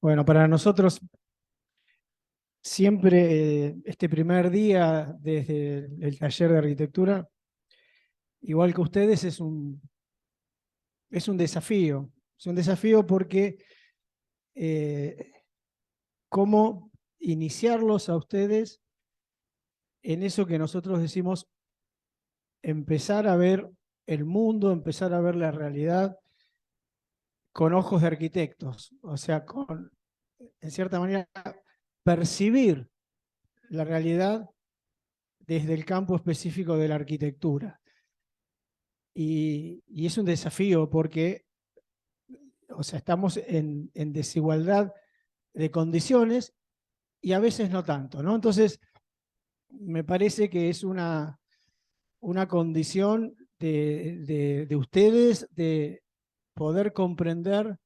Bueno, para nosotros siempre este primer día desde el taller de arquitectura, igual que ustedes, es un desafío. Es un desafío porque eh, cómo iniciarlos a ustedes en eso que nosotros decimos empezar a ver el mundo, empezar a ver la realidad con ojos de arquitectos. O sea, en cierta manera, percibir la realidad desde el campo específico de la arquitectura. Y es un desafío porque, o sea, estamos en desigualdad de condiciones y a veces no tanto, ¿no? Entonces, me parece que es una condición de ustedes de poder comprender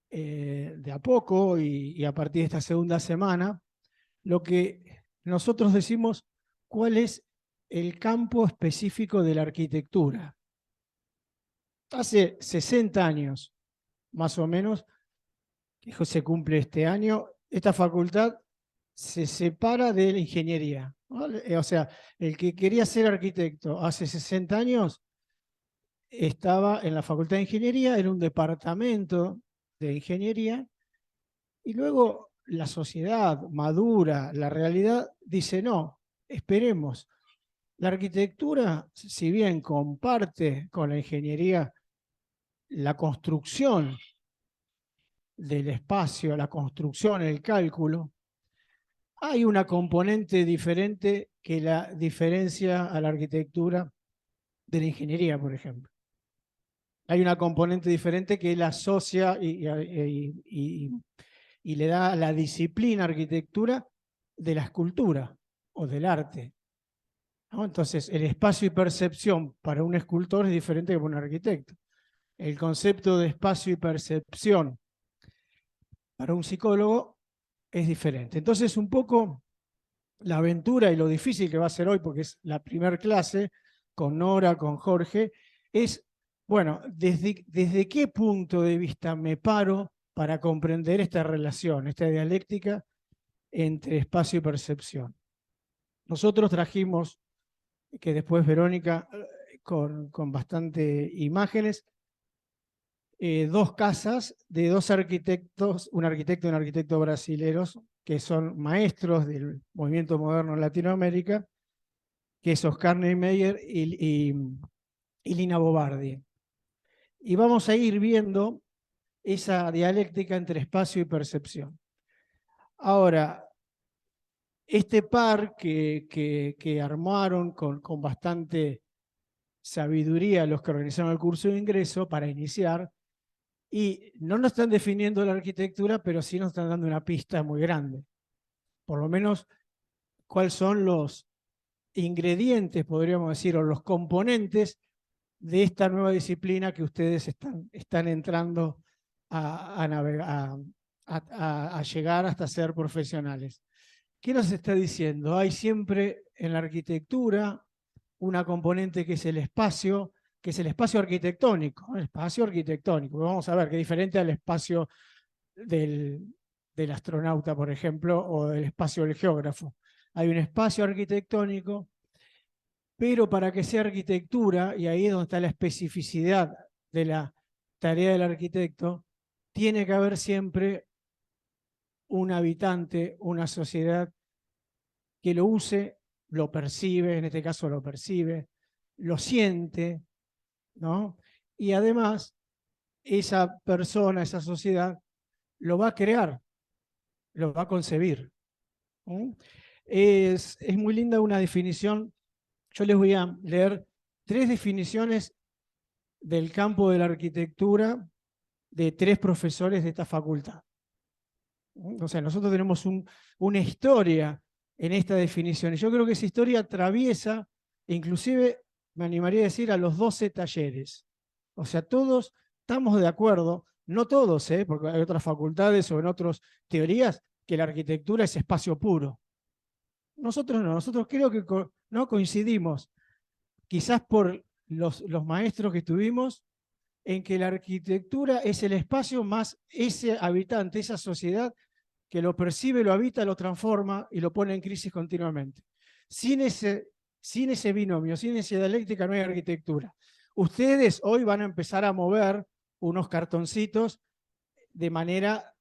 de a poco y a partir de esta segunda semana lo que nosotros decimos cuál es el campo específico de la arquitectura. Hace 60 años, más o menos, que se cumple este año, esta facultad se separa de la ingeniería, ¿vale? O sea, el que quería ser arquitecto hace 60 años estaba en la facultad de ingeniería, era un departamento de ingeniería, y luego la sociedad madura, la realidad dice, no, esperemos. La arquitectura, si bien comparte con la ingeniería la construcción del espacio, la construcción, el cálculo, hay una componente diferente que la diferencia a la arquitectura de la ingeniería, por ejemplo. Hay una componente diferente que la asocia y le da la disciplina arquitectura de la escultura o del arte, ¿no? Entonces, el espacio y percepción para un escultor es diferente que para un arquitecto. El concepto de espacio y percepción para un psicólogo es diferente. Entonces, un poco la aventura y lo difícil que va a ser hoy, porque es la primera clase con Nora, con Jorge, es, bueno, desde qué punto de vista me paro para comprender esta relación, esta dialéctica entre espacio y percepción. Nosotros trajimos, que después Verónica, con bastante imágenes, dos casas de dos arquitectos, un arquitecto y un arquitecto brasileros, que son maestros del movimiento moderno en Latinoamérica, que es Oscar Niemeyer y Lina Bobardi. Y vamos a ir viendo esa dialéctica entre espacio y percepción. Ahora, este par que armaron con bastante sabiduría los que organizaron el curso de ingreso para iniciar, y no nos están definiendo la arquitectura, pero sí nos están dando una pista muy grande. Por lo menos, cuáles son los ingredientes, podríamos decir, o los componentes de esta nueva disciplina que ustedes están entrando a, a llegar hasta ser profesionales. ¿Qué nos está diciendo? Hay siempre en la arquitectura una componente que es el espacio arquitectónico, el espacio arquitectónico. Vamos a ver, que es diferente al espacio del astronauta, por ejemplo, o del espacio del geógrafo. Hay un espacio arquitectónico, pero para que sea arquitectura, y ahí es donde está la especificidad de la tarea del arquitecto, tiene que haber siempre un habitante, una sociedad que lo use, lo percibe, en este caso lo percibe, lo siente, ¿no? Y además, esa persona, esa sociedad, lo va a crear, lo va a concebir. ¿No? Es muy linda una definición. Yo les voy a leer tres definiciones del campo de la arquitectura de tres profesores de esta facultad. O sea, nosotros tenemos una historia en esta definición. Y yo creo que esa historia atraviesa, inclusive, me animaría a decir, a los 12 talleres. O sea, todos estamos de acuerdo, no todos, porque hay otras facultades o en otras teorías, que la arquitectura es espacio puro. Nosotros no, nosotros creo que no coincidimos, quizás por los maestros que tuvimos en que la arquitectura es el espacio más ese habitante, esa sociedad que lo percibe, lo habita, lo transforma y lo pone en crisis continuamente. Sin ese binomio, sin esa dialéctica no hay arquitectura. Ustedes hoy van a empezar a mover unos cartoncitos de manera,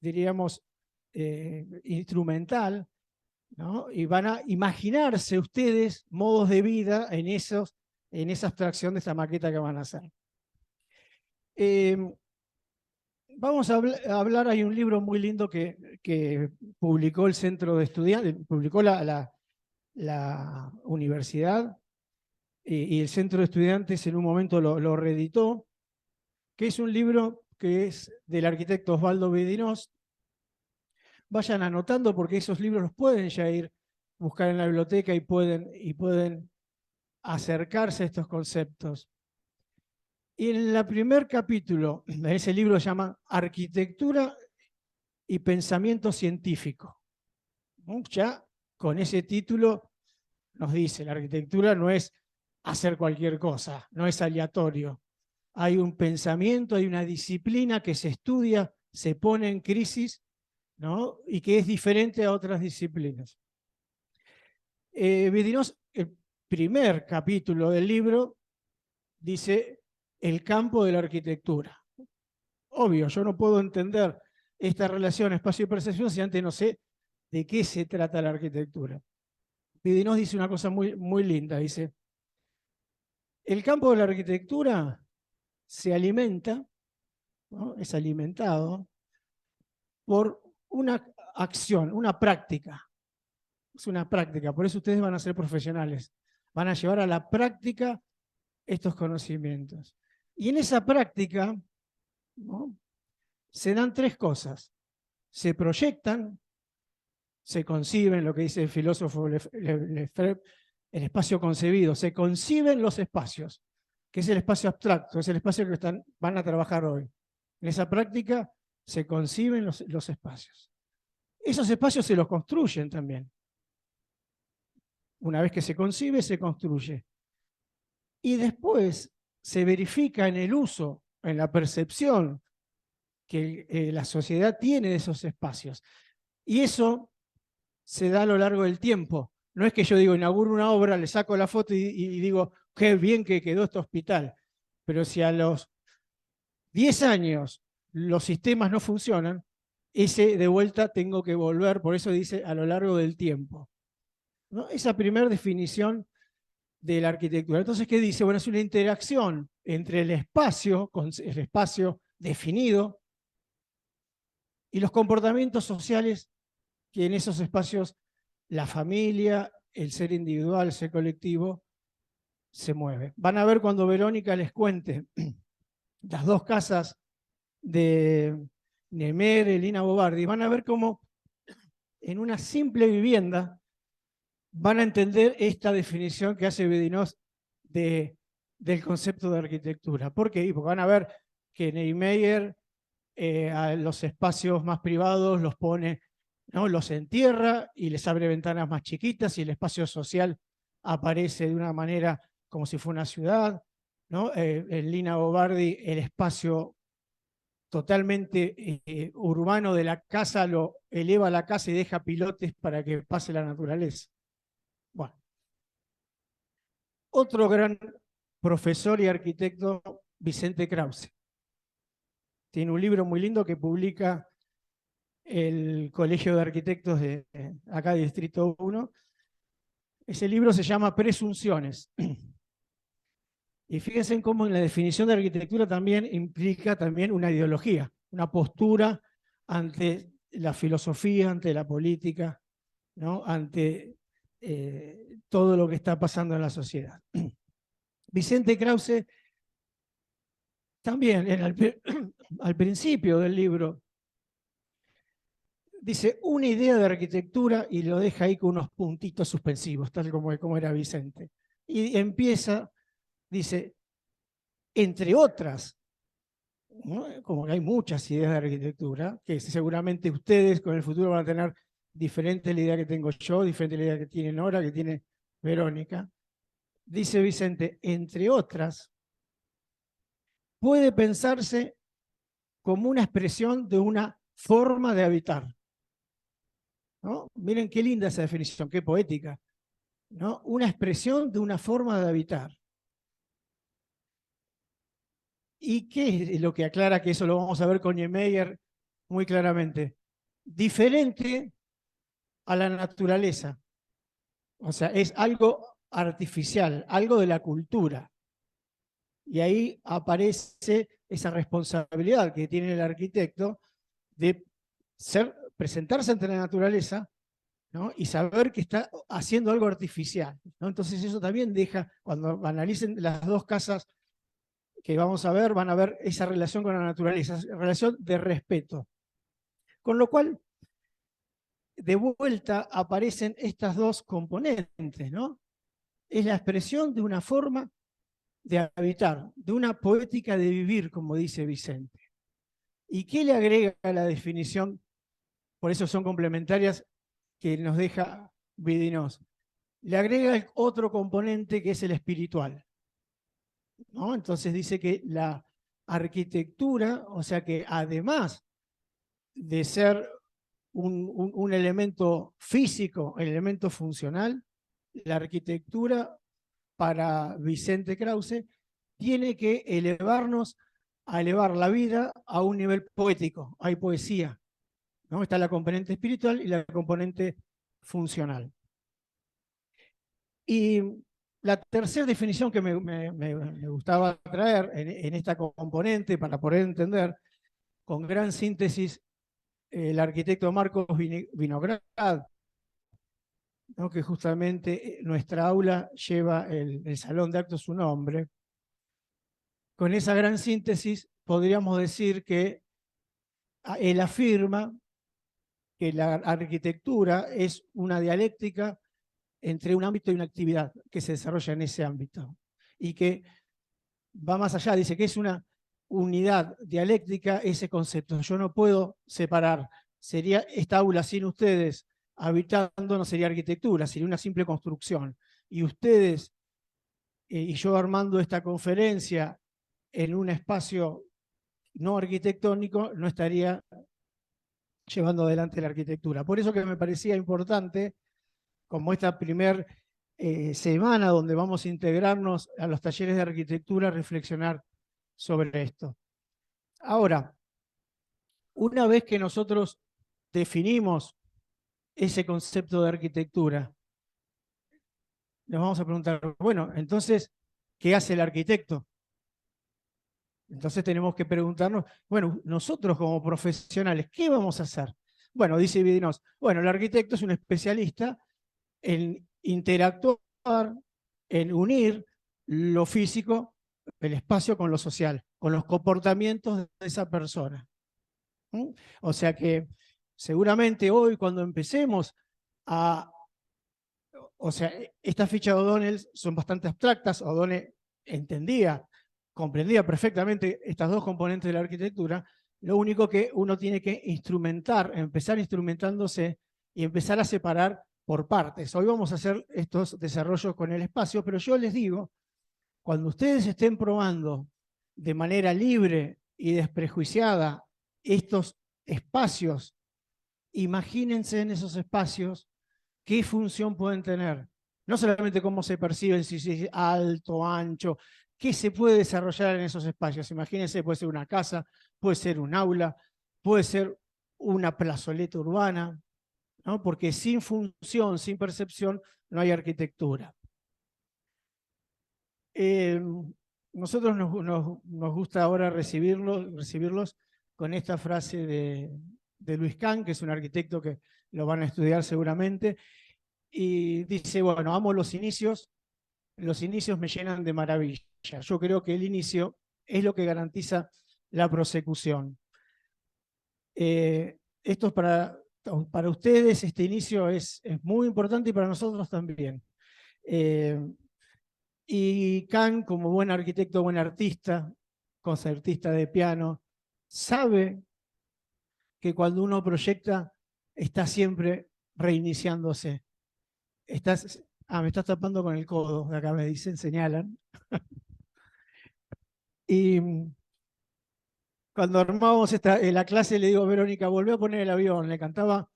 diríamos, instrumental, ¿no? Y van a imaginarse ustedes modos de vida en esa abstracción de esta maqueta que van a hacer. Vamos a hablar, hay un libro muy lindo que publicó el Centro de Estudiantes, publicó la universidad y el Centro de Estudiantes en un momento lo reeditó, que es un libro que es del arquitecto Osvaldo Bedinós. Vayan anotando porque esos libros los pueden ya ir buscar en la biblioteca y pueden acercarse a estos conceptos. Y en el primer capítulo de ese libro se llama Arquitectura y Pensamiento Científico. Ya con ese título nos dice, la arquitectura no es hacer cualquier cosa, no es aleatorio. Hay un pensamiento, hay una disciplina que se estudia, se pone en crisis, ¿no? Y que es diferente a otras disciplinas. Bedinós, el primer capítulo del libro, dice el campo de la arquitectura. Obvio, yo no puedo entender esta relación espacio y percepción si antes no sé de qué se trata la arquitectura. Bedinós dice una cosa muy, muy linda, dice, el campo de la arquitectura se alimenta, ¿no? Es alimentado por una acción, una práctica. Es una práctica, por eso ustedes van a ser profesionales. Van a llevar a la práctica estos conocimientos. Y en esa práctica, ¿no?, se dan tres cosas. Se proyectan, se conciben, lo que dice el filósofo Lefebvre, el espacio concebido. Se conciben los espacios, que es el espacio abstracto, es el espacio que van a trabajar hoy. En esa práctica se conciben los espacios. Esos espacios se los construyen también. Una vez que se concibe, se construye. Y después se verifica en el uso, en la percepción que la sociedad tiene de esos espacios. Y eso se da a lo largo del tiempo. No es que yo digo, inauguro una obra, le saco la foto y digo, qué bien que quedó este hospital. Pero si a los 10 años los sistemas no funcionan, ese de vuelta tengo que volver, por eso dice a lo largo del tiempo, ¿no? Esa primera definición de la arquitectura. Entonces, ¿qué dice? Bueno, es una interacción entre el espacio definido y los comportamientos sociales que en esos espacios la familia, el ser individual, el ser colectivo, se mueve. Van a ver cuando Verónica les cuente las dos casas de Nemer y Lina Bobardi, van a ver cómo en una simple vivienda van a entender esta definición que hace Bedinós del concepto de arquitectura. ¿Por qué? Porque van a ver que Niemeyer a los espacios más privados los pone, ¿no?, los entierra y les abre ventanas más chiquitas y el espacio social aparece de una manera como si fuera una ciudad, ¿no? En Lina Bobardi el espacio totalmente urbano de la casa lo eleva a la casa y deja pilotes para que pase la naturaleza. Bueno, otro gran profesor y arquitecto, Vicente Krause. Tiene un libro muy lindo que publica el Colegio de Arquitectos de acá de Distrito 1. Ese libro se llama Presunciones. Y fíjense en cómo en la definición de arquitectura también implica también una ideología, una postura ante la filosofía, ante la política, ¿no?, ante todo lo que está pasando en la sociedad. Vicente Krause también al principio del libro dice una idea de arquitectura y lo deja ahí con unos puntitos suspensivos, tal como era Vicente. Y empieza, dice, entre otras, ¿no?, como que hay muchas ideas de arquitectura, que seguramente ustedes con el futuro van a tener diferente la idea que tengo yo, diferente la idea que tiene Nora, que tiene Verónica. Dice Vicente, entre otras, puede pensarse como una expresión de una forma de habitar, ¿no? Miren qué linda esa definición, qué poética, ¿no? Una expresión de una forma de habitar. ¿Y qué es lo que aclara que eso lo vamos a ver con Niemeyer muy claramente? Diferente a la naturaleza. O sea, es algo artificial, algo de la cultura. Y ahí aparece esa responsabilidad que tiene el arquitecto de presentarse ante la naturaleza, ¿no? Y saber que está haciendo algo artificial, ¿no? Entonces eso también deja, cuando analicen las dos casas que vamos a ver, van a ver esa relación con la naturaleza, esa relación de respeto. Con lo cual, de vuelta aparecen estas dos componentes, ¿no? Es la expresión de una forma de habitar, de una poética de vivir, como dice Vicente. ¿Y qué le agrega a la definición? Por eso son complementarias que nos deja Vidinos. Le agrega otro componente que es el espiritual, ¿no? Entonces dice que la arquitectura, o sea que además de ser un elemento físico, el elemento funcional, la arquitectura para Vicente Krause tiene que elevarnos a elevar la vida a un nivel poético. Hay poesía, ¿no? Está la componente espiritual y la componente funcional. Y la tercera definición que me gustaba traer en esta componente para poder entender con gran síntesis el arquitecto Marcos Vinograd, ¿no? Que justamente nuestra aula lleva el salón de actos su nombre. Con esa gran síntesis podríamos decir que él afirma que la arquitectura es una dialéctica entre un ámbito y una actividad que se desarrolla en ese ámbito. Y que va más allá, dice que es una unidad dialéctica ese concepto. Yo no puedo separar, sería esta aula sin ustedes habitando no sería arquitectura, sería una simple construcción. Y ustedes y yo armando esta conferencia en un espacio no arquitectónico no estaría llevando adelante la arquitectura. Por eso que me parecía importante, como esta primer semana donde vamos a integrarnos a los talleres de arquitectura, reflexionar sobre esto. Ahora, una vez que nosotros definimos ese concepto de arquitectura, nos vamos a preguntar, bueno, entonces, ¿qué hace el arquitecto? Entonces tenemos que preguntarnos, bueno, nosotros como profesionales, ¿qué vamos a hacer? Bueno, dice Vidinos, bueno, el arquitecto es un especialista en interactuar, en unir lo físico, el espacio con lo social, con los comportamientos de esa persona. ¿Mm? O sea que seguramente hoy cuando empecemos a... O sea, estas fichas de O'Donnell son bastante abstractas. O'Donnell entendía, comprendía perfectamente estas dos componentes de la arquitectura. Lo único que uno tiene que instrumentar, empezar instrumentándose y empezar a separar por partes. Hoy vamos a hacer estos desarrollos con el espacio, pero yo les digo, cuando ustedes estén probando de manera libre y desprejuiciada estos espacios, imagínense en esos espacios qué función pueden tener. No solamente cómo se perciben, si es alto, ancho, qué se puede desarrollar en esos espacios. Imagínense, puede ser una casa, puede ser un aula, puede ser una plazoleta urbana, ¿no? Porque sin función, sin percepción, no hay arquitectura. Nosotros nos gusta ahora recibirlos con esta frase de Luis Kahn, que es un arquitecto que lo van a estudiar seguramente, y dice, bueno, amo los inicios me llenan de maravilla. Yo creo que el inicio es lo que garantiza la prosecución. Esto es para ustedes, este inicio es muy importante y para nosotros también. Y Kahn, como buen arquitecto, buen artista, concertista de piano, sabe que cuando uno proyecta está siempre reiniciándose. Me estás tapando con el codo, de acá me dicen, señalan. Y cuando armábamos la clase le digo, Verónica, volví a poner el avión, le cantaba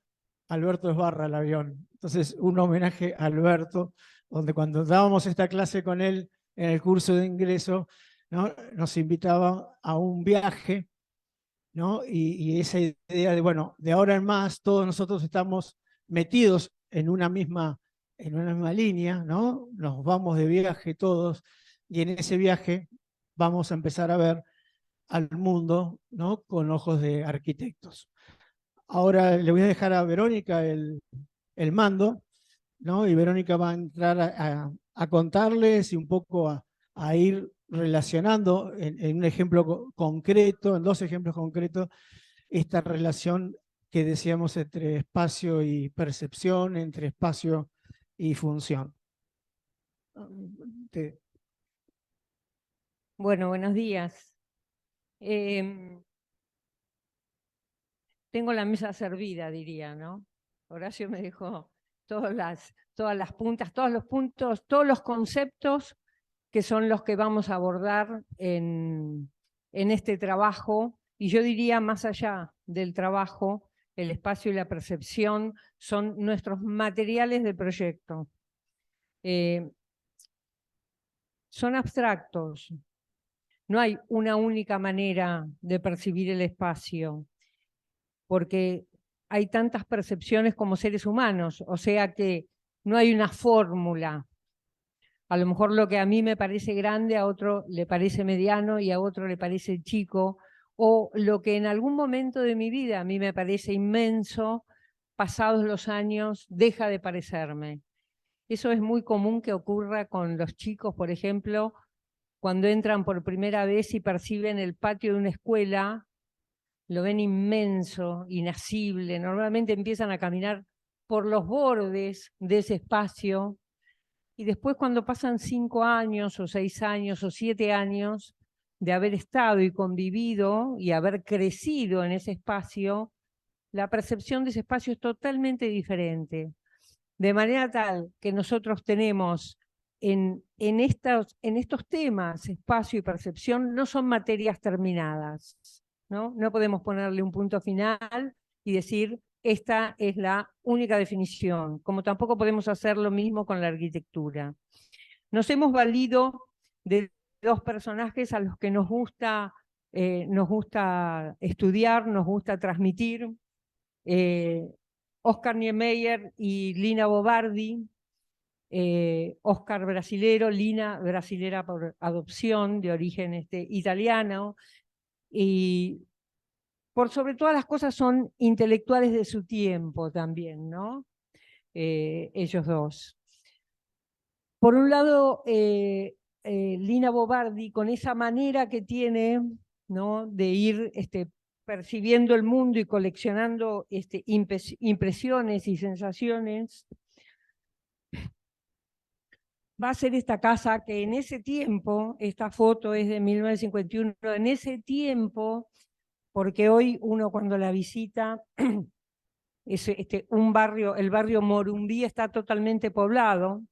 Alberto Esbarra el avión. Entonces, un homenaje a Alberto, donde cuando dábamos esta clase con él en el curso de ingreso, ¿no? Nos invitaba a un viaje, ¿no? Y esa idea de, bueno, de ahora en más, todos nosotros estamos metidos en una misma línea, ¿no? Nos vamos de viaje todos, y en ese viaje vamos a empezar a ver al mundo, ¿no? Con ojos de arquitectos. Ahora le voy a dejar a Verónica el mando, ¿no? Y Verónica va a entrar a contarles y un poco a ir relacionando en un ejemplo concreto, en dos ejemplos concretos, esta relación que decíamos entre espacio y percepción, entre espacio y función. Te- Bueno, buenos días. Tengo la mesa servida, diría, ¿no? Horacio me dejó todas las puntas, todos los puntos, todos los conceptos que son los que vamos a abordar en este trabajo. Y yo diría, más allá del trabajo, el espacio y la percepción son nuestros materiales de proyecto. Son abstractos. No hay una única manera de percibir el espacio, porque hay tantas percepciones como seres humanos, o sea que no hay una fórmula. A lo mejor lo que a mí me parece grande, a otro le parece mediano y a otro le parece chico, o lo que en algún momento de mi vida a mí me parece inmenso, pasados los años deja de parecerme. Eso es muy común que ocurra con los chicos, por ejemplo, cuando entran por primera vez y perciben el patio de una escuela, lo ven inmenso, inasible. Normalmente empiezan a caminar por los bordes de ese espacio y después cuando pasan 5 años o 6 años o 7 años de haber estado y convivido y haber crecido en ese espacio, la percepción de ese espacio es totalmente diferente. De manera tal que nosotros tenemos en estos temas, espacio y percepción, no son materias terminadas, ¿no? No podemos ponerle un punto final y decir, esta es la única definición, como tampoco podemos hacer lo mismo con la arquitectura. Nos hemos valido de dos personajes a los que nos gusta estudiar, nos gusta transmitir, Oscar Niemeyer y Lina Bobardi. Oscar brasilero, Lina brasilera por adopción, de origen italiano, y por sobre todas las cosas son intelectuales de su tiempo también, ¿no? Ellos dos. Por un lado, Lina Bobardi, con esa manera que tiene, ¿no?, de ir percibiendo el mundo y coleccionando impresiones y sensaciones, va a ser esta casa que en ese tiempo, esta foto es de 1951, en ese tiempo, porque hoy uno cuando la visita, es un barrio, el barrio Morumbí está totalmente poblado,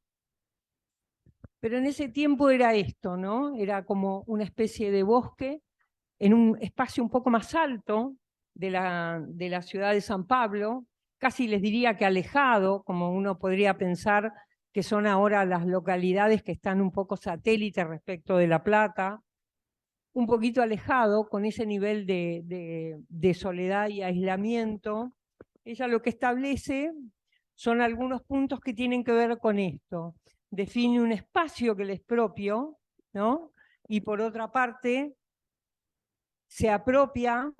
pero en ese tiempo era esto, ¿no? Era como una especie de bosque en un espacio un poco más alto de la ciudad de San Pablo, casi les diría que alejado, como uno podría pensar que son ahora las localidades que están un poco satélites respecto de La Plata, un poquito alejado, con ese nivel de soledad y aislamiento. Ella lo que establece son algunos puntos que tienen que ver con esto. Define un espacio que le es propio, ¿no? Y por otra parte, se apropia,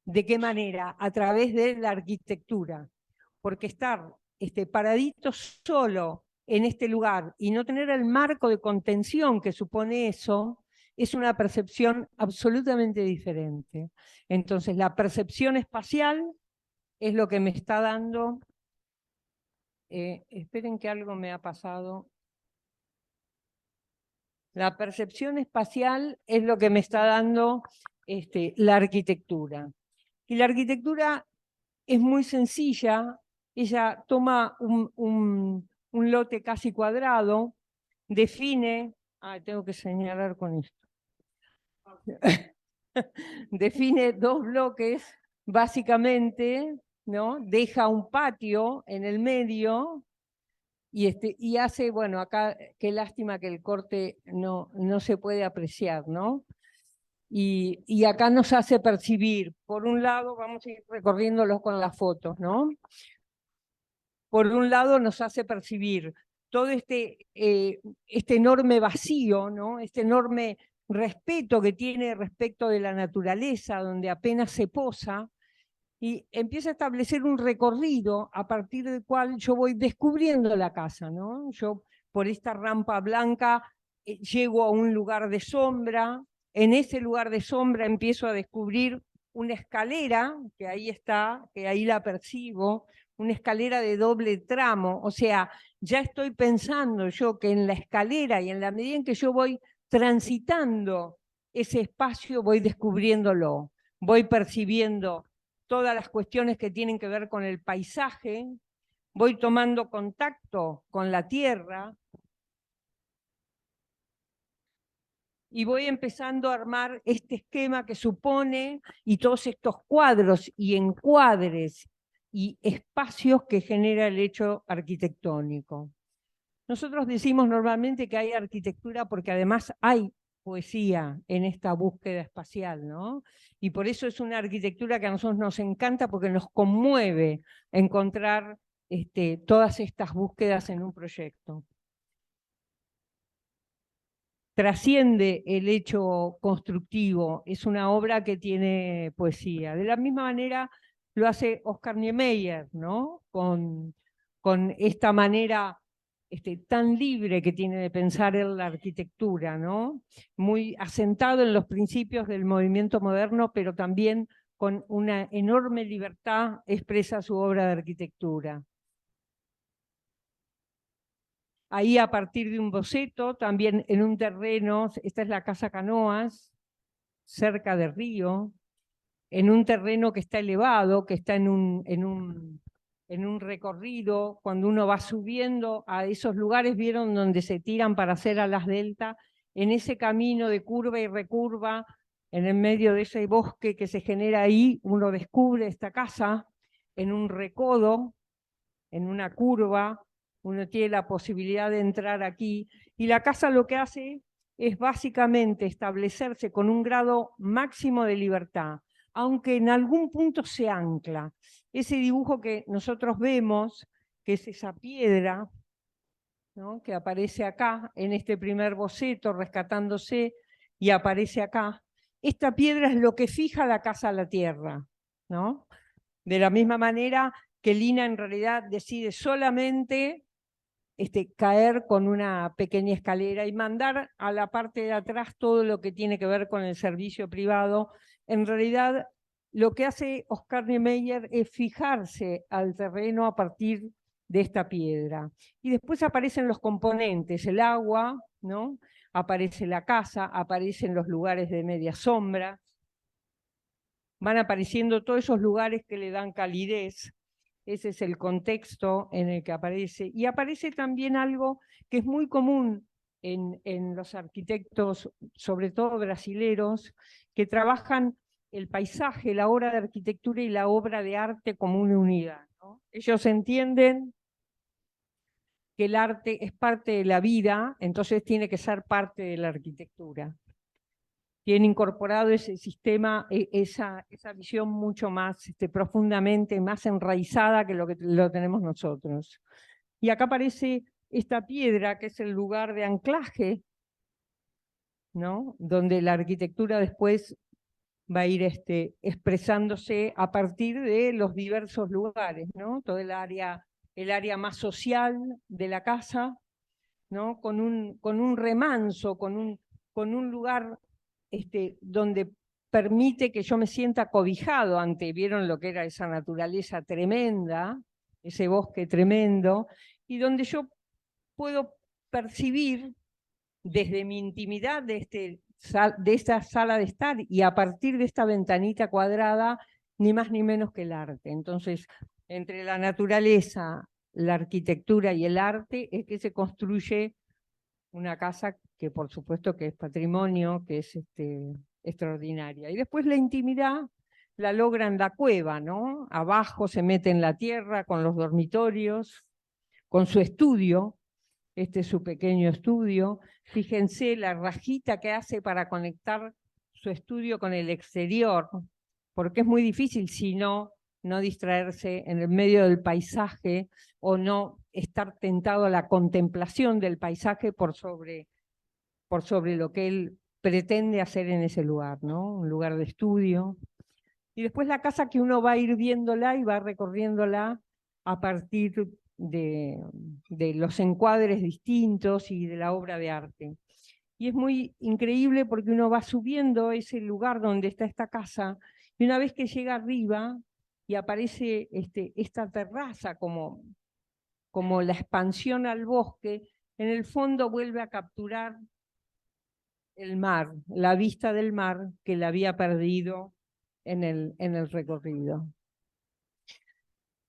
¿de qué manera? A través de la arquitectura. Porque estar paradito solo en este lugar y no tener el marco de contención que supone eso, es una percepción absolutamente diferente. Entonces, la percepción espacial es lo que me está dando... esperen que algo me ha pasado. La percepción espacial es lo que me está dando la arquitectura. Y la arquitectura es muy sencilla. Ella toma un lote casi cuadrado, define... tengo que señalar con esto. define 2 bloques, básicamente, ¿no? Deja un patio en el medio y hace, bueno, acá, qué lástima que el corte no se puede apreciar, ¿no? Y acá nos hace percibir, por un lado, vamos a ir recorriéndolo con las fotos, ¿no? Por un lado nos hace percibir todo este enorme vacío, ¿no? Este enorme respeto que tiene respecto de la naturaleza, donde apenas se posa, y empieza a establecer un recorrido a partir del cual yo voy descubriendo la casa, ¿no? Yo por esta rampa blanca llego a un lugar de sombra, en ese lugar de sombra empiezo a descubrir una escalera, que ahí está, que ahí la percibo, una escalera de doble tramo, o sea, ya estoy pensando yo que en la escalera y en la medida en que yo voy transitando ese espacio, voy descubriéndolo, voy percibiendo todas las cuestiones que tienen que ver con el paisaje, voy tomando contacto con la tierra y voy empezando a armar este esquema que supone y todos estos cuadros y encuadres y espacios que genera el hecho arquitectónico. Nosotros decimos normalmente que hay arquitectura porque además hay poesía en esta búsqueda espacial, ¿no? Y por eso es una arquitectura que a nosotros nos encanta porque nos conmueve encontrar todas estas búsquedas en un proyecto. Trasciende el hecho constructivo, es una obra que tiene poesía. De la misma manera lo hace Oscar Niemeyer, ¿no? Con esta manera tan libre que tiene de pensar en la arquitectura, ¿no? Muy asentado en los principios del movimiento moderno, pero también con una enorme libertad expresa su obra de arquitectura. Ahí a partir de un boceto, también en un terreno, esta es la Casa Canoas, cerca del río, en un terreno que está elevado, que está en un recorrido, cuando uno va subiendo a esos lugares, vieron donde se tiran para hacer alas delta, en ese camino de curva y recurva, en el medio de ese bosque que se genera ahí, uno descubre esta casa en un recodo, en una curva, uno tiene la posibilidad de entrar aquí, y la casa lo que hace es básicamente establecerse con un grado máximo de libertad, aunque en algún punto se ancla. Ese dibujo que nosotros vemos, que es esa piedra, ¿no?, que aparece acá, en este primer boceto, rescatándose, y aparece acá, esta piedra es lo que fija la casa a la tierra, ¿no? De la misma manera que Lina en realidad decide solamente caer con una pequeña escalera y mandar a la parte de atrás todo lo que tiene que ver con el servicio privado. En realidad, lo que hace Oscar Niemeyer es fijarse al terreno a partir de esta piedra. Y después aparecen los componentes, el agua, ¿no? Aparece la casa, aparecen los lugares de media sombra, van apareciendo todos esos lugares que le dan calidez. Ese es el contexto en el que aparece. Y aparece también algo que es muy común en los arquitectos, sobre todo brasileros, que trabajan el paisaje, la obra de arquitectura y la obra de arte como una unidad, ¿no? Ellos entienden que el arte es parte de la vida, entonces tiene que ser parte de la arquitectura. Tiene incorporado ese sistema, esa visión mucho más profundamente, más enraizada que lo tenemos nosotros. Y acá aparece esta piedra que es el lugar de anclaje, ¿no?, donde la arquitectura después va a ir expresándose a partir de los diversos lugares, ¿no? Todo el área más social de la casa, ¿no?, con un remanso, con un lugar donde permite que yo me sienta cobijado ante, vieron lo que era esa naturaleza tremenda, ese bosque tremendo, y donde yo puedo percibir desde mi intimidad de esta sala de estar y a partir de esta ventanita cuadrada, ni más ni menos que el arte. Entonces, entre la naturaleza, la arquitectura y el arte es que se construye una casa que por supuesto que es patrimonio, que es extraordinaria. Y después la intimidad la logra en la cueva, ¿no? Abajo se mete en la tierra con los dormitorios, con su estudio, este es su pequeño estudio. Fíjense la rajita que hace para conectar su estudio con el exterior, porque es muy difícil si no distraerse en el medio del paisaje o no estar tentado a la contemplación del paisaje por sobre lo que él pretende hacer en ese lugar, ¿no? Un lugar de estudio. Y después la casa que uno va a ir viéndola y va recorriéndola a partir de los encuadres distintos y de la obra de arte. Y es muy increíble porque uno va subiendo ese lugar donde está esta casa y una vez que llega arriba y aparece esta terraza como la expansión al bosque, en el fondo vuelve a capturar el mar, la vista del mar que la había perdido en el recorrido.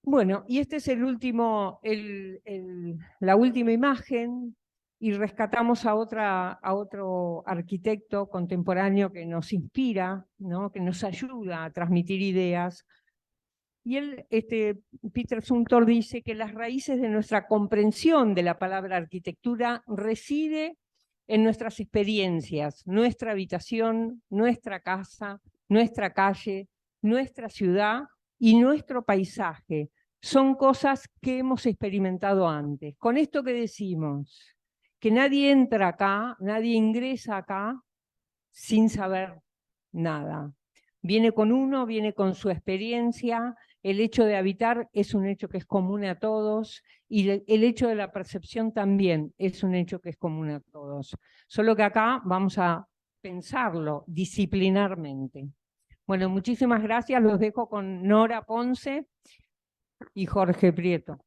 Bueno, y este es la última imagen, y rescatamos a otro arquitecto contemporáneo que nos inspira, ¿no? Que nos ayuda a transmitir ideas. Y él, Peter Zumthor, dice que las raíces de nuestra comprensión de la palabra arquitectura reside en nuestras experiencias, nuestra habitación, nuestra casa, nuestra calle, nuestra ciudad y nuestro paisaje. Son cosas que hemos experimentado antes. Con esto que decimos, que nadie entra acá, nadie ingresa acá sin saber nada. Viene con uno, viene con su experiencia. El hecho de habitar es un hecho que es común a todos y el hecho de la percepción también es un hecho que es común a todos. Solo que acá vamos a pensarlo disciplinarmente. Bueno, muchísimas gracias. Los dejo con Nora Ponce y Jorge Prieto.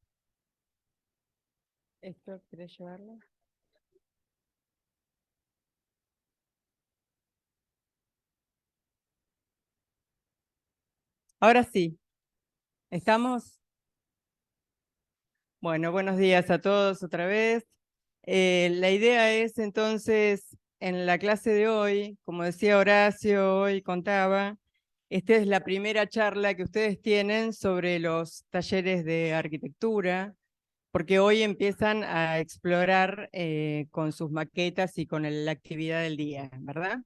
¿Esto querés llevarlo? Ahora sí, ¿estamos? Bueno, buenos días a todos otra vez. La idea es entonces, en la clase de hoy, como decía Horacio, hoy contaba, esta es la primera charla que ustedes tienen sobre los talleres de arquitectura, porque hoy empiezan a explorar con sus maquetas y con la actividad del día, ¿verdad?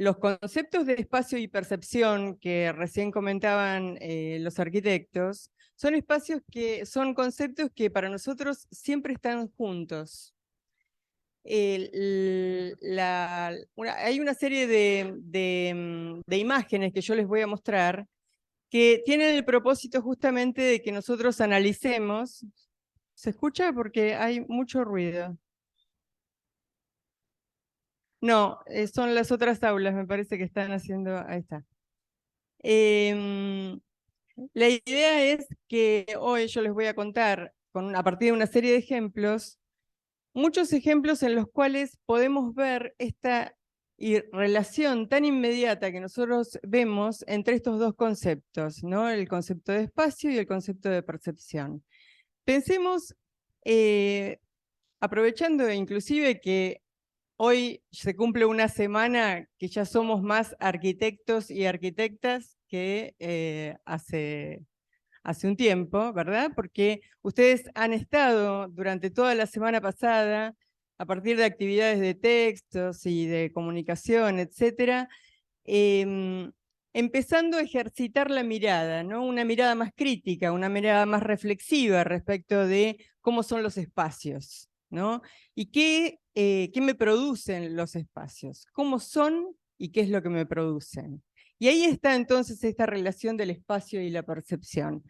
Los conceptos de espacio y percepción que recién comentaban los arquitectos son conceptos que para nosotros siempre están juntos. Hay una serie de imágenes que yo les voy a mostrar que tienen el propósito justamente de que nosotros analicemos. ¿Se escucha? Porque hay mucho ruido. No, son las otras aulas, me parece que están haciendo. Ahí está. La idea es que hoy yo les voy a contar, a partir de una serie de ejemplos, muchos ejemplos en los cuales podemos ver esta relación tan inmediata que nosotros vemos entre estos dos conceptos, ¿no? El concepto de espacio y el concepto de percepción. Pensemos, aprovechando inclusive que hoy se cumple una semana que ya somos más arquitectos y arquitectas que hace un tiempo, ¿verdad? Porque ustedes han estado durante toda la semana pasada, a partir de actividades de textos y de comunicación, etcétera, empezando a ejercitar la mirada, ¿no? Una mirada más crítica, una mirada más reflexiva respecto de cómo son los espacios, ¿no? Y qué me producen los espacios, cómo son y qué es lo que me producen. Y ahí está entonces esta relación del espacio y la percepción.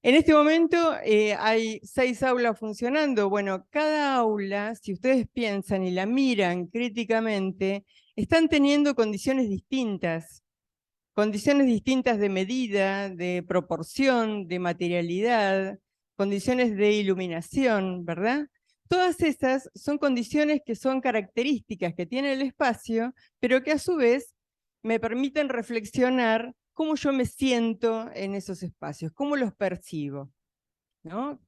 En este momento hay 6 aulas funcionando. Bueno, cada aula, si ustedes piensan y la miran críticamente, están teniendo condiciones distintas de medida, de proporción, de materialidad, condiciones de iluminación, ¿verdad? Todas esas son condiciones que son características que tiene el espacio, pero que a su vez me permiten reflexionar cómo yo me siento en esos espacios, cómo los percibo, ¿no?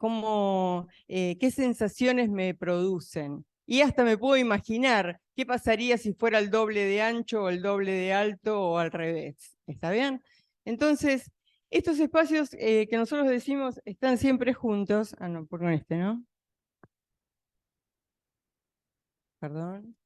¿Qué sensaciones me producen? y hasta me puedo imaginar qué pasaría si fuera el doble de ancho o el doble de alto o al revés. ¿Está bien? Entonces, estos espacios que nosotros decimos están siempre juntos. Ah, no, por este, ¿no? Perdón.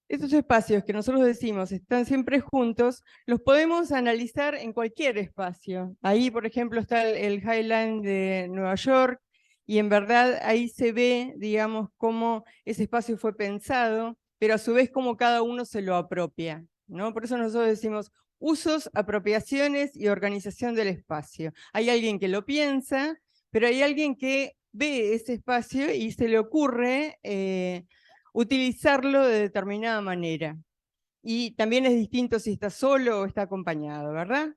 Estos espacios que nosotros decimos están siempre juntos, los podemos analizar en cualquier espacio. Ahí, por ejemplo, está el High Line de Nueva York, y en verdad ahí se ve, digamos, cómo ese espacio fue pensado, pero a su vez cómo cada uno se lo apropia, ¿no? Por eso nosotros decimos usos, apropiaciones y organización del espacio. Hay alguien que lo piensa, pero hay alguien que ve ese espacio y se le ocurre utilizarlo de determinada manera. Y también es distinto si está solo o está acompañado, ¿verdad?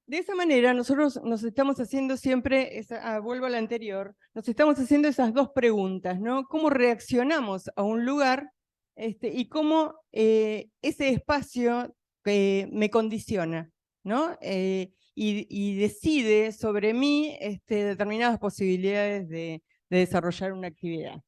De esa manera nosotros nos estamos haciendo siempre, vuelvo a la anterior, nos estamos haciendo esas dos preguntas, ¿no? ¿Cómo reaccionamos a un lugar y cómo ese espacio me condiciona, ¿no? Y decide sobre mí determinadas posibilidades de desarrollar una actividad.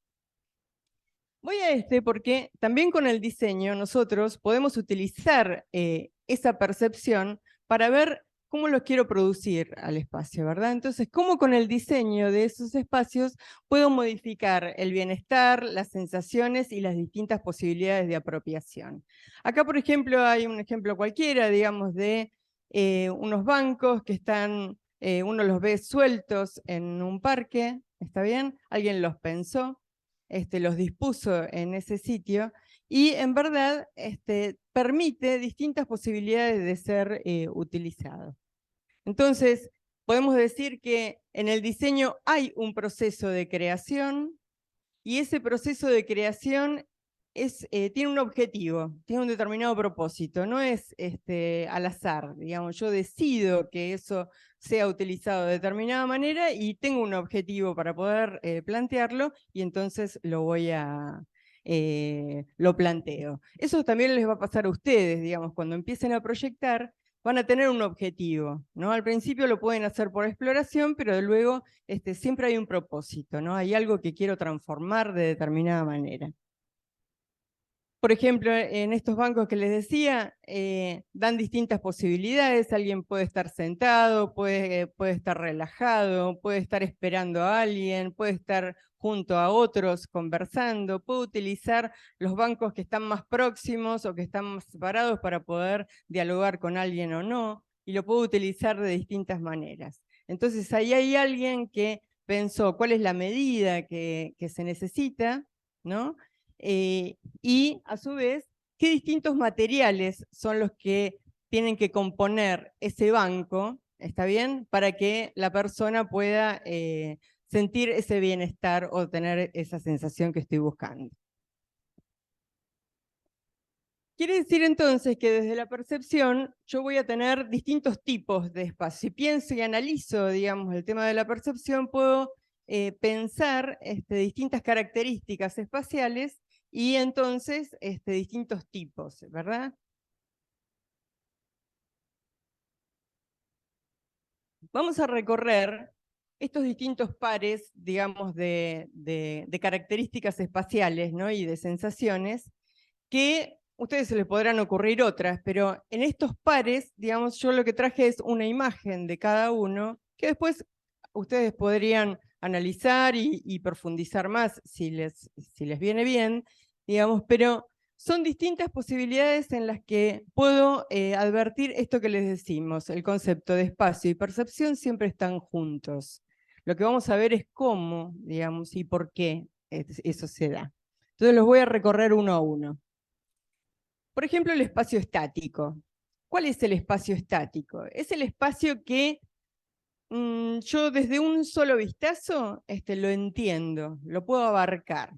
Voy a porque también con el diseño nosotros podemos utilizar esa percepción para ver cómo lo quiero producir al espacio, ¿verdad? Entonces, cómo con el diseño de esos espacios puedo modificar el bienestar, las sensaciones y las distintas posibilidades de apropiación. Acá, por ejemplo, hay un ejemplo cualquiera, digamos, de unos bancos que están, uno los ve sueltos en un parque, ¿está bien? Alguien los pensó. Los dispuso en ese sitio, y en verdad permite distintas posibilidades de ser utilizado. Entonces, podemos decir que en el diseño hay un proceso de creación, y ese proceso de creación tiene un objetivo, tiene un determinado propósito, no es al azar, digamos, yo decido que eso sea utilizado de determinada manera y tengo un objetivo para poder plantearlo, y entonces lo planteo. Eso también les va a pasar a ustedes, digamos, cuando empiecen a proyectar, van a tener un objetivo, ¿no? Al principio lo pueden hacer por exploración, pero luego siempre hay un propósito, ¿no? Hay algo que quiero transformar de determinada manera. Por ejemplo, en estos bancos que les decía, dan distintas posibilidades. Alguien puede estar sentado, puede estar relajado, puede estar esperando a alguien, puede estar junto a otros conversando, puede utilizar los bancos que están más próximos o que están más separados para poder dialogar con alguien o no, y lo puede utilizar de distintas maneras. Entonces ahí hay alguien que pensó cuál es la medida que se necesita, ¿no? Y a su vez, qué distintos materiales son los que tienen que componer ese banco, ¿está bien? Para que la persona pueda sentir ese bienestar o tener esa sensación que estoy buscando. Quiere decir entonces que desde la percepción yo voy a tener distintos tipos de espacios. Si pienso y analizo, digamos, el tema de la percepción, puedo pensar distintas características espaciales y entonces distintos tipos, ¿verdad? Vamos a recorrer estos distintos pares, digamos, de características espaciales, ¿no? Y de sensaciones, que a ustedes se les podrán ocurrir otras, pero en estos pares, digamos, yo lo que traje es una imagen de cada uno, que después ustedes podrían analizar y profundizar más si les viene bien, digamos, pero son distintas posibilidades en las que puedo advertir esto que les decimos. El concepto de espacio y percepción siempre están juntos. Lo que vamos a ver es cómo, digamos, y por qué eso se da. Entonces los voy a recorrer uno a uno. Por ejemplo, el espacio estático. ¿Cuál es el espacio estático? Es el espacio que yo desde un solo vistazo lo entiendo, lo puedo abarcar.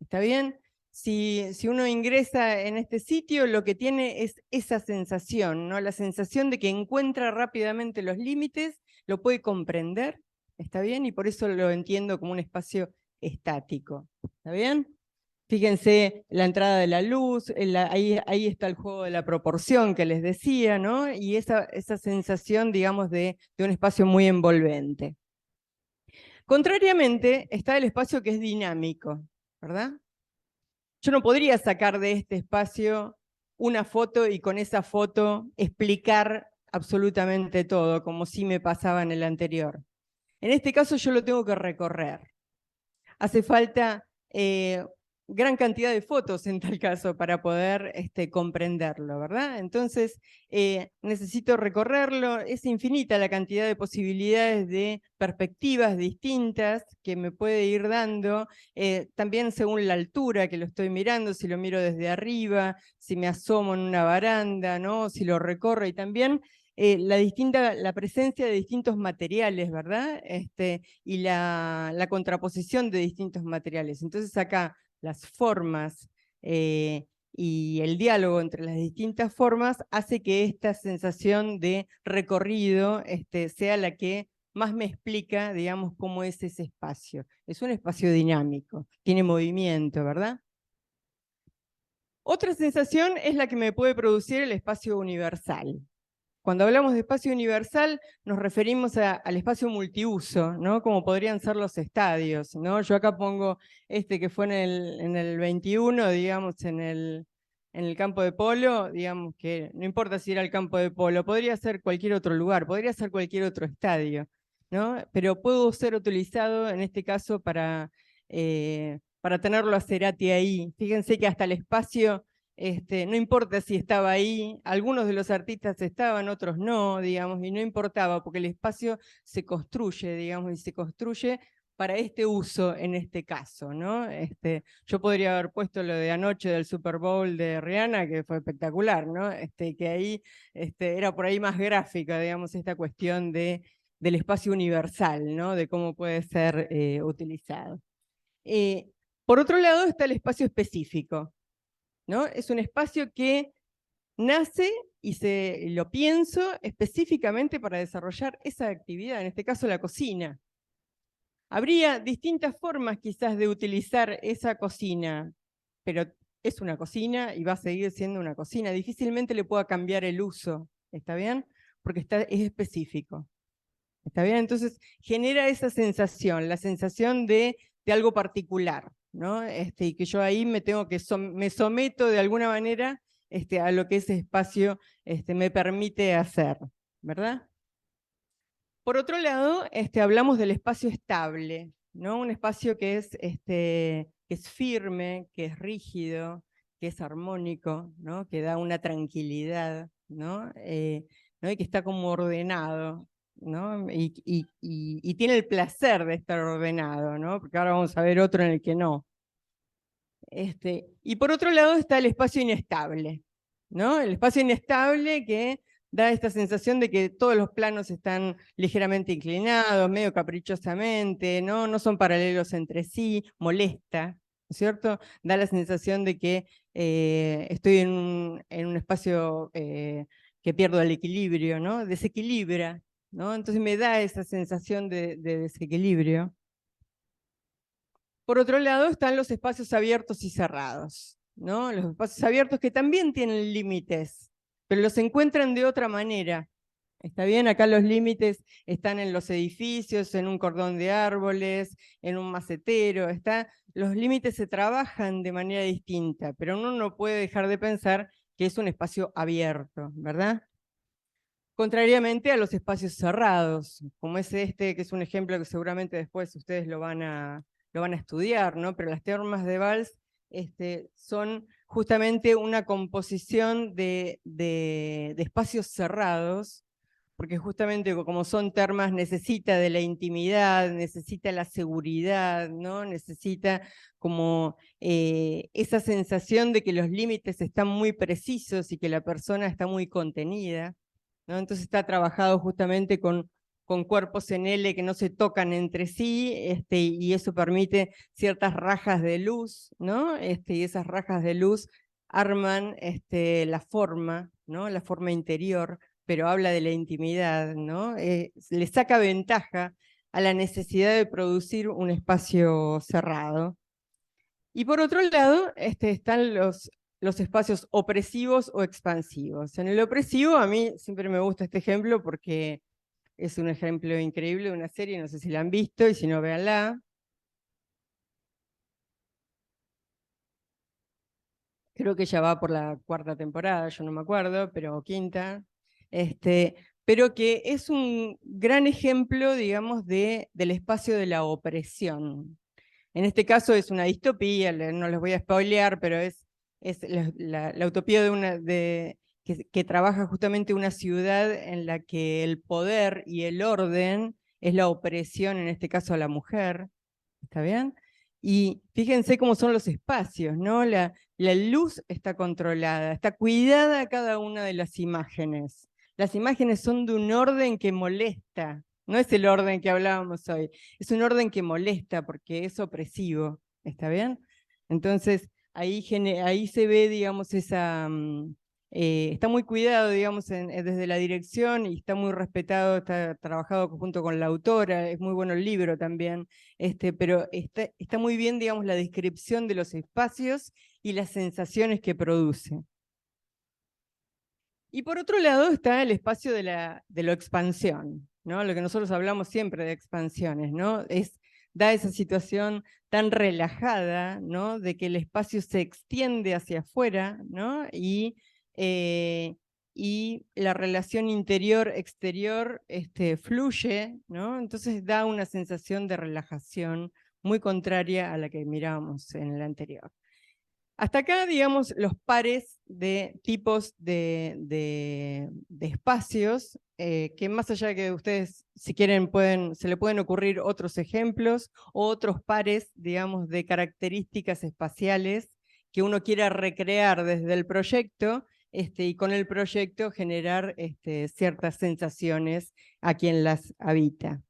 ¿Está bien? Si uno ingresa en este sitio, lo que tiene es esa sensación, ¿no? La sensación de que encuentra rápidamente los límites, lo puede comprender, ¿está bien? Y por eso lo entiendo como un espacio estático. ¿Está bien? Fíjense la entrada de la luz, ahí está el juego de la proporción que les decía, ¿no? Y esa sensación, digamos, de un espacio muy envolvente. Contrariamente, está el espacio que es dinámico, ¿verdad? Yo no podría sacar de este espacio una foto y con esa foto explicar absolutamente todo, como sí me pasaba en el anterior. En este caso yo lo tengo que recorrer. Hace falta gran cantidad de fotos en tal caso para poder comprenderlo, ¿verdad? Entonces necesito recorrerlo, es infinita la cantidad de posibilidades de perspectivas distintas que me puede ir dando, también según la altura que lo estoy mirando, si lo miro desde arriba, si me asomo en una baranda, ¿no? Si lo recorro, y también la presencia de distintos materiales, ¿verdad? Y la contraposición de distintos materiales. Entonces acá las formas y el diálogo entre las distintas formas hace que esta sensación de recorrido sea la que más me explica, digamos, cómo es ese espacio. Es un espacio dinámico, tiene movimiento, ¿verdad? Otra sensación es la que me puede producir el espacio universal. Cuando hablamos de espacio universal, nos referimos al espacio multiuso, ¿no? Como podrían ser los estadios, ¿no? Yo acá pongo que fue en el 21, digamos, en el campo de polo, digamos que no importa si era el campo de polo, podría ser cualquier otro lugar, podría ser cualquier otro estadio, ¿no? Pero pudo ser utilizado en este caso para tenerlo a Cerati ahí. Fíjense que hasta el espacio no importa si estaba ahí, algunos de los artistas estaban, otros no, digamos, y no importaba, porque el espacio se construye, digamos, y se construye para este uso en este caso, ¿no? Yo podría haber puesto lo de anoche del Super Bowl de Rihanna, que fue espectacular, ¿no? Que ahí era por ahí más gráfica, digamos, esta cuestión del espacio universal, ¿no? De cómo puede ser utilizado. Por otro lado está el espacio específico, ¿no? Es un espacio que nace y lo pienso específicamente para desarrollar esa actividad, en este caso la cocina. Habría distintas formas quizás de utilizar esa cocina, pero es una cocina y va a seguir siendo una cocina. Difícilmente le pueda cambiar el uso, ¿está bien? Porque es específico. ¿Está bien? Entonces genera esa sensación, la sensación de algo particular, ¿no? Y que yo ahí me someto de alguna manera a lo que ese espacio me permite hacer, ¿verdad? Por otro lado, hablamos del espacio estable, ¿no? Un espacio que es firme, que es rígido, que es armónico, ¿no? Que da una tranquilidad, ¿no? Y que está como ordenado, ¿no? Y tiene el placer de estar ordenado, ¿no? Porque ahora vamos a ver otro en el que no. Y por otro lado está el espacio inestable, ¿no? El espacio inestable que da esta sensación de que todos los planos están ligeramente inclinados, medio caprichosamente, ¿no? No son paralelos entre sí, molesta, ¿no es cierto? Da la sensación de que estoy en un espacio que pierdo el equilibrio, ¿no? Desequilibra, ¿no? Entonces me da esa sensación de desequilibrio. Por otro lado están los espacios abiertos y cerrados, ¿no? Los espacios abiertos que también tienen límites, pero los encuentran de otra manera. ¿Está bien? Acá los límites están en los edificios, en un cordón de árboles, en un macetero. Los límites se trabajan de manera distinta, pero uno no puede dejar de pensar que es un espacio abierto, ¿verdad? Contrariamente a los espacios cerrados, como es que es un ejemplo que seguramente después ustedes lo van a estudiar, ¿no? Pero las termas de Valls son justamente una composición de espacios cerrados, porque justamente como son termas necesita de la intimidad, necesita la seguridad, ¿no? Necesita como esa sensación de que los límites están muy precisos y que la persona está muy contenida, ¿no? Entonces está trabajado justamente con cuerpos en L que no se tocan entre sí, y eso permite ciertas rajas de luz, ¿no? Y esas rajas de luz arman la forma, ¿no? La forma interior, pero habla de la intimidad, ¿no? Le saca ventaja a la necesidad de producir un espacio cerrado. Y por otro lado, están los espacios opresivos o expansivos. En el opresivo, a mí siempre me gusta este ejemplo porque es un ejemplo increíble de una serie, no sé si la han visto, y si no, véanla. Creo que ya va por la 4ª temporada, yo no me acuerdo, pero 5ª. Pero que es un gran ejemplo, digamos, del espacio de la opresión. En este caso es una distopía, no les voy a spoilear, pero es la utopía que trabaja justamente una ciudad en la que el poder y el orden es la opresión, en este caso a la mujer. ¿Está bien? Y fíjense cómo son los espacios, ¿no? La luz está controlada, está cuidada cada una de las imágenes. Las imágenes son de un orden que molesta, no es el orden que hablábamos hoy, es un orden que molesta porque es opresivo, ¿está bien? Entonces, ahí se ve, digamos, está muy cuidado, digamos, desde la dirección y está muy respetado, está trabajado junto con la autora, es muy bueno el libro también, pero está muy bien, digamos, la descripción de los espacios y las sensaciones que produce. Y por otro lado está el espacio de la expansión, ¿no? Lo que nosotros hablamos siempre de expansiones, ¿no? Da esa situación tan relajada, ¿no? De que el espacio se extiende hacia afuera, ¿no? Y la relación interior-exterior fluye, ¿no? Entonces da una sensación de relajación muy contraria a la que mirábamos en el anterior. Hasta acá, digamos, los pares de tipos de espacios, que más allá de que ustedes, si quieren, se le pueden ocurrir otros ejemplos o otros pares, digamos, de características espaciales que uno quiera recrear desde el proyecto, y con el proyecto generar ciertas sensaciones a quien las habita.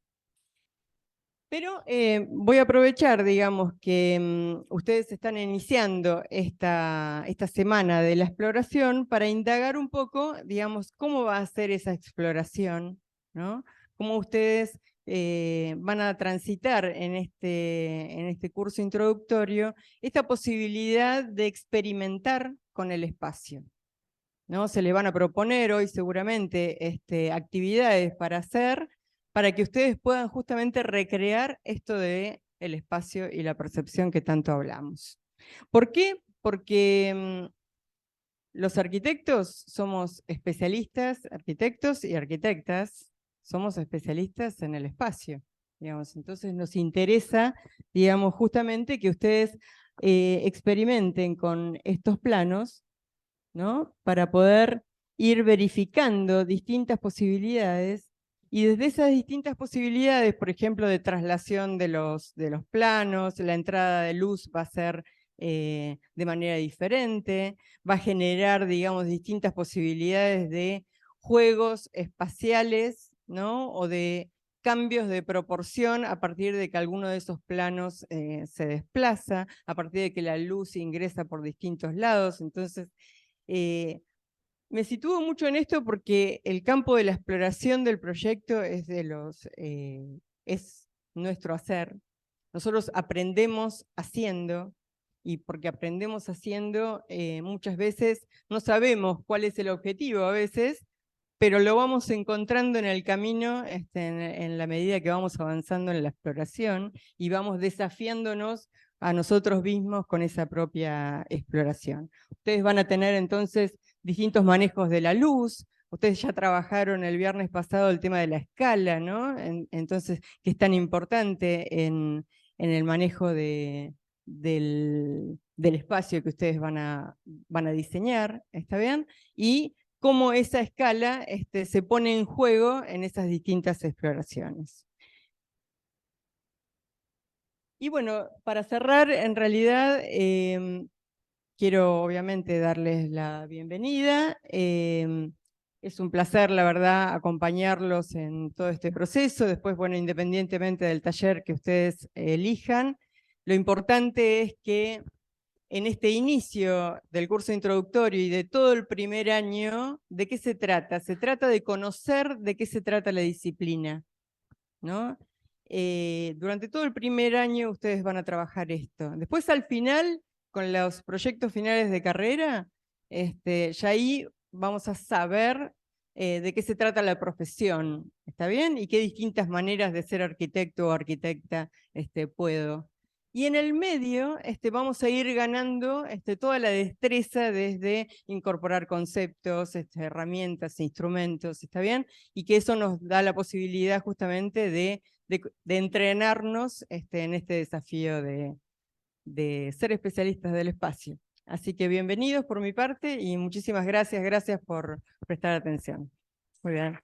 Pero voy a aprovechar, digamos, que ustedes están iniciando esta semana de la exploración para indagar un poco, digamos, cómo va a ser esa exploración, ¿no? Cómo ustedes van a transitar en este curso introductorio esta posibilidad de experimentar con el espacio, ¿no? Se le van a proponer hoy seguramente actividades para hacer, para que ustedes puedan justamente recrear esto del espacio y la percepción que tanto hablamos. ¿Por qué? Porque los arquitectos somos especialistas, arquitectos y arquitectas, somos especialistas en el espacio, digamos. Entonces nos interesa, digamos, justamente que ustedes experimenten con estos planos, ¿no? Para poder ir verificando distintas posibilidades y desde esas distintas posibilidades, por ejemplo, de traslación de los planos, la entrada de luz va a ser de manera diferente, va a generar, digamos, distintas posibilidades de juegos espaciales, ¿no? O de cambios de proporción a partir de que alguno de esos planos se desplaza, a partir de que la luz ingresa por distintos lados. Entonces, me sitúo mucho en esto porque el campo de la exploración del proyecto es nuestro hacer. Nosotros aprendemos haciendo, y porque aprendemos haciendo, muchas veces no sabemos cuál es el objetivo a veces, pero lo vamos encontrando en el camino en la medida que vamos avanzando en la exploración y vamos desafiándonos a nosotros mismos con esa propia exploración. Ustedes van a tener entonces distintos manejos de la luz. Ustedes ya trabajaron el viernes pasado el tema de la escala, ¿no? Entonces, que es tan importante en el manejo del espacio que ustedes van a diseñar, ¿está bien? Y cómo esa escala se pone en juego en esas distintas exploraciones. Y bueno, para cerrar, en realidad, quiero obviamente darles la bienvenida. Es un placer, la verdad, acompañarlos en todo este proceso. Después, bueno, independientemente del taller que ustedes elijan, lo importante es que en este inicio del curso introductorio y de todo el primer año, ¿de qué se trata? Se trata de conocer de qué se trata la disciplina, ¿no? durante todo el primer año ustedes van a trabajar esto. Después al final, con los proyectos finales de carrera, ya ahí vamos a saber de qué se trata la profesión, ¿está bien? Y qué distintas maneras de ser arquitecto o arquitecta puedo. Y en el medio vamos a ir ganando toda la destreza desde incorporar conceptos, herramientas, instrumentos, ¿está bien? Y que eso nos da la posibilidad justamente de entrenarnos en este desafío de ser especialistas del espacio. Así que bienvenidos por mi parte y muchísimas gracias, gracias por prestar atención. Muy bien.